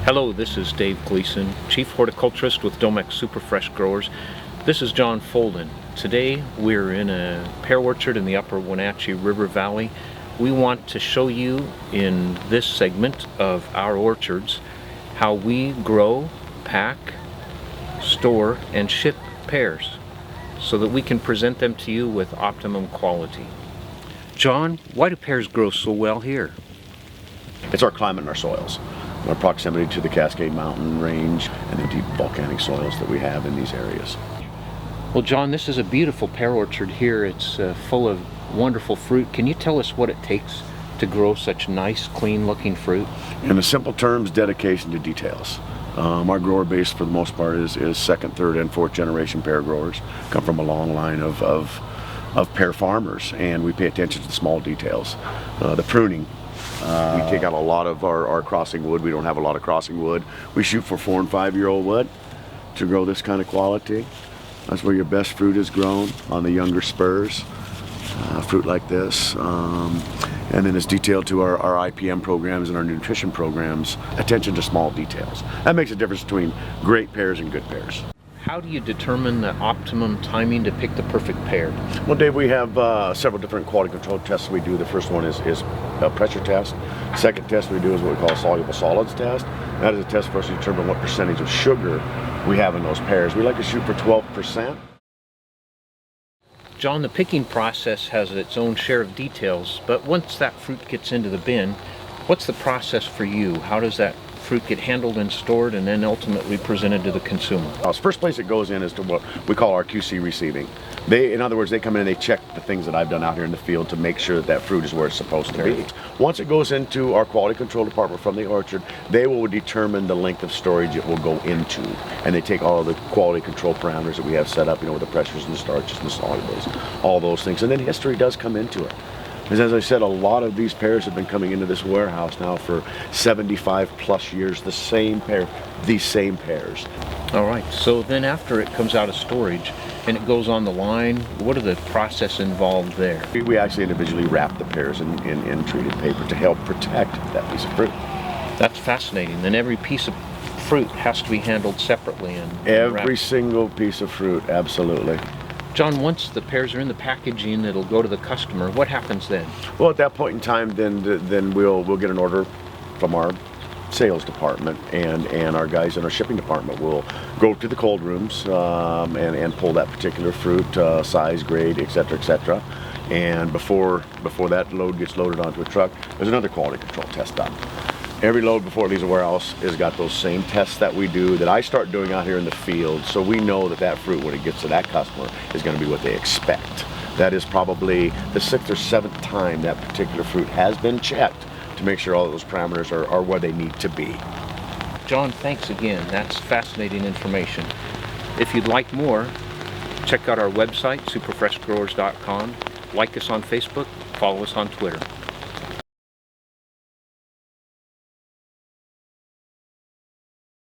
Hello, this is Dave Gleason, Chief Horticulturist with Domex Super Fresh Growers. This is John Folden. Today we're in a pear orchard in the Upper Wenatchee River Valley. We want to show you in this segment of our orchards how we grow, pack, store, and ship pears so that we can present them to you with optimum quality. John, why do pears grow so well here? It's our climate and our soils, our proximity to the Cascade Mountain range and the deep volcanic soils that we have in these areas. Well, John, this is a beautiful pear orchard here. It's full of wonderful fruit. Can you tell us what it takes to grow such nice, clean-looking fruit? In the simple terms, dedication to details. Our grower base, for the most part, is second, third, and fourth generation pear growers. Come from a long line of pear farmers, and we pay attention to the small details. The pruning. We take out a lot of our crossing wood. We don't have a lot of crossing wood. We shoot for 4- and 5-year-old wood to grow this kind of quality. That's where your best fruit is grown, on the younger spurs. Fruit like this. And then it's detailed to our IPM programs and our nutrition programs. Attention to small details. That makes a difference between great pears and good pears. How do you determine the optimum timing to pick the perfect pear? Well, Dave, we have several different quality control tests we do. The first one is a pressure test. Second test we do is what we call a soluble solids test. That is a test for us to determine what percentage of sugar we have in those pears. We like to shoot for 12%. John, the picking process has its own share of details, but once that fruit gets into the bin, what's the process for you? How does that fruit get handled and stored and then ultimately presented to the consumer? The first place it goes in is to what we call our QC receiving. In other words, they come in and they check the things that I've done out here in the field to make sure that fruit is where it's supposed to be. Once it goes into our quality control department from the orchard, they will determine the length of storage it will go into. And they take all of the quality control parameters that we have set up, with the pressures and the starches and the solubles, all those things. And then history does come into it. Because as I said, a lot of these pears have been coming into this warehouse now for 75 plus years, the same pear, these same pears. All right, so then after it comes out of storage and it goes on the line, what are the process involved there? We actually individually wrap the pears in treated paper to help protect that piece of fruit. That's fascinating. Then every piece of fruit has to be handled separately and every single piece of fruit, absolutely. John, once the pears are in the packaging that'll go to the customer, what happens then? Well, at that point in time, then we'll get an order from our sales department, and our guys in our shipping department will go to the cold rooms and pull that particular fruit, size, grade, etc. And before that load gets loaded onto a truck, there's another quality control test done. Every load before it leaves the warehouse has got those same tests that we do, that I start doing out here in the field, so we know that fruit, when it gets to that customer, is going to be what they expect. That is probably the 6th or 7th time that particular fruit has been checked to make sure all of those parameters are where they need to be. John, thanks again. That's fascinating information. If you'd like more, check out our website, superfreshgrowers.com. Like us on Facebook, follow us on Twitter.